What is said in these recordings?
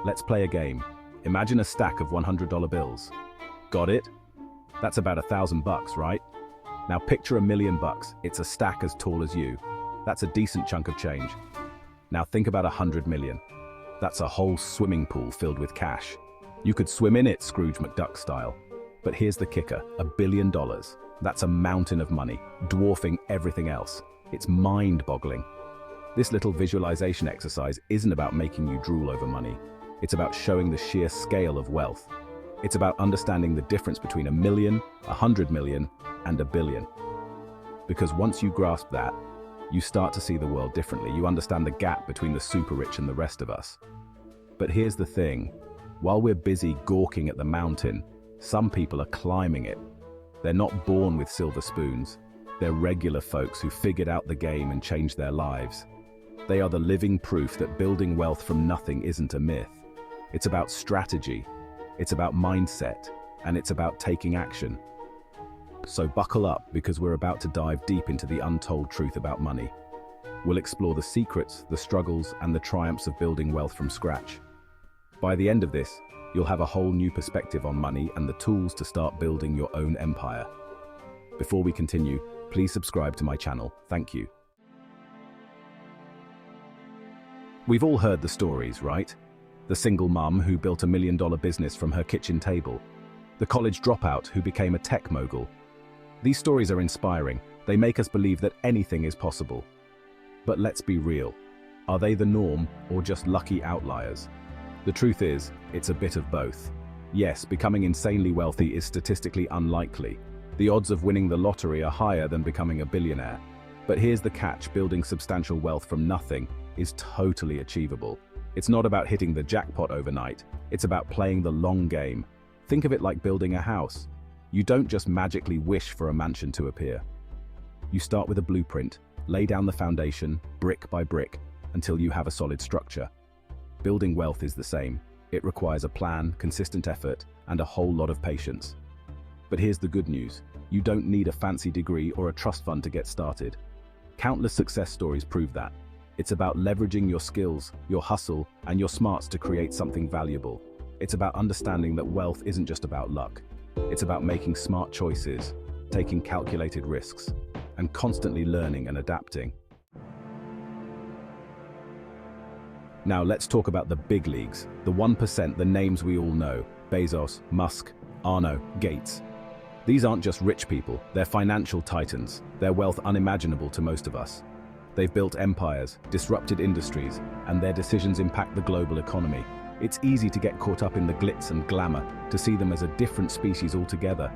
Let's play a game. Imagine a stack of $100 bills. Got it? That's about $1,000, right? Now picture $1,000,000. It's a stack as tall as you. That's a decent chunk of change. Now think about 100 million. That's a whole swimming pool filled with cash. You could swim in it, Scrooge McDuck style. But here's the kicker, $1 billion. That's a mountain of money, dwarfing everything else. It's mind-boggling. This little visualization exercise isn't about making you drool over money. It's about showing the sheer scale of wealth. It's about understanding the difference between 1 million, 100 million, and 1 billion. Because once you grasp that, you start to see the world differently. You understand the gap between the super rich and the rest of us. But here's the thing. While we're busy gawking at the mountain, some people are climbing it. They're not born with silver spoons. They're regular folks who figured out the game and changed their lives. They are the living proof that building wealth from nothing isn't a myth. It's about strategy, it's about mindset, and it's about taking action. So buckle up, because we're about to dive deep into the untold truth about money. We'll explore the secrets, the struggles, and the triumphs of building wealth from scratch. By the end of this, you'll have a whole new perspective on money and the tools to start building your own empire. Before we continue, please subscribe to my channel. Thank you. We've all heard the stories, right? The single mum who built $1 million business from her kitchen table. The college dropout who became a tech mogul. These stories are inspiring. They make us believe that anything is possible. But let's be real. Are they the norm or just lucky outliers? The truth is, it's a bit of both. Yes, becoming insanely wealthy is statistically unlikely. The odds of winning the lottery are higher than becoming a billionaire. But here's the catch, building substantial wealth from nothing is totally achievable. It's not about hitting the jackpot overnight, it's about playing the long game. Think of it like building a house. You don't just magically wish for a mansion to appear. You start with a blueprint, lay down the foundation, brick by brick, until you have a solid structure. Building wealth is the same. It requires a plan, consistent effort, and a whole lot of patience. But here's the good news. You don't need a fancy degree or a trust fund to get started. Countless success stories prove that. It's about leveraging your skills, your hustle, and your smarts to create something valuable. It's about understanding that wealth isn't just about luck. It's about making smart choices, taking calculated risks, and constantly learning and adapting. Now let's talk about the big leagues, the 1%, the names we all know: Bezos, Musk, Arno, Gates. These aren't just rich people, they're financial titans, their wealth unimaginable to most of us. They've built empires, disrupted industries, and their decisions impact the global economy. It's easy to get caught up in the glitz and glamour, to see them as a different species altogether.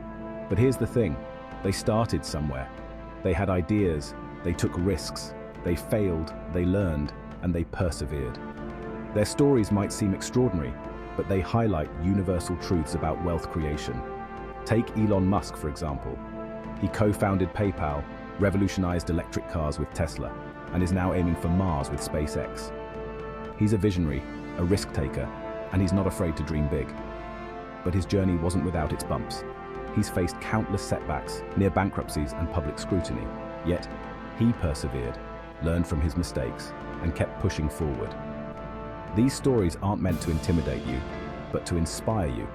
But here's the thing, they started somewhere. They had ideas, they took risks, they failed, they learned, and they persevered. Their stories might seem extraordinary, but they highlight universal truths about wealth creation. Take Elon Musk, for example. He co-founded PayPal, revolutionized electric cars with Tesla, and is now aiming for Mars with SpaceX. He's a visionary, a risk-taker, and he's not afraid to dream big. But his journey wasn't without its bumps. He's faced countless setbacks, near bankruptcies and public scrutiny. Yet, he persevered, learned from his mistakes, and kept pushing forward. These stories aren't meant to intimidate you, but to inspire you.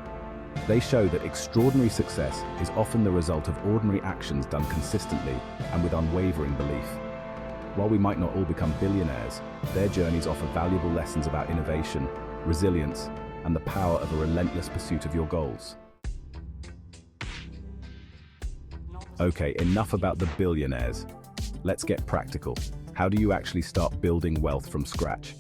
They show that extraordinary success is often the result of ordinary actions done consistently and with unwavering belief. While we might not all become billionaires, their journeys offer valuable lessons about innovation, resilience, and the power of a relentless pursuit of your goals. Okay, enough about the billionaires. Let's get practical. How do you actually start building wealth from scratch?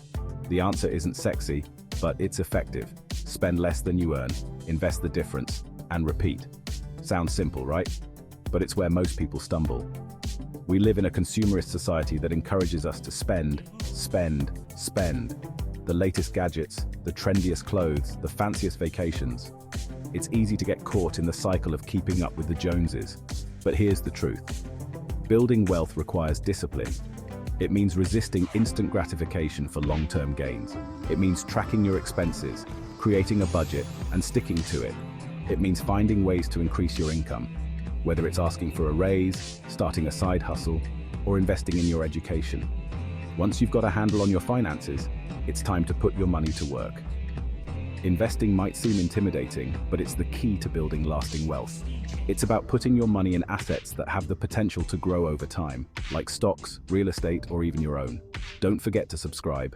The answer isn't sexy, but it's effective. Spend less than you earn, invest the difference, and repeat. Sounds simple, right? But it's where most people stumble. We live in a consumerist society that encourages us to spend, spend, spend. The latest gadgets, the trendiest clothes, the fanciest vacations. It's easy to get caught in the cycle of keeping up with the Joneses. But here's the truth. Building wealth requires discipline. It means resisting instant gratification for long-term gains. It means tracking your expenses, creating a budget, and sticking to it. It means finding ways to increase your income, whether it's asking for a raise, starting a side hustle, or investing in your education. Once you've got a handle on your finances, it's time to put your money to work. Investing might seem intimidating, but it's the key to building lasting wealth. It's about putting your money in assets that have the potential to grow over time, like stocks, real estate, or even your own. Don't forget to subscribe.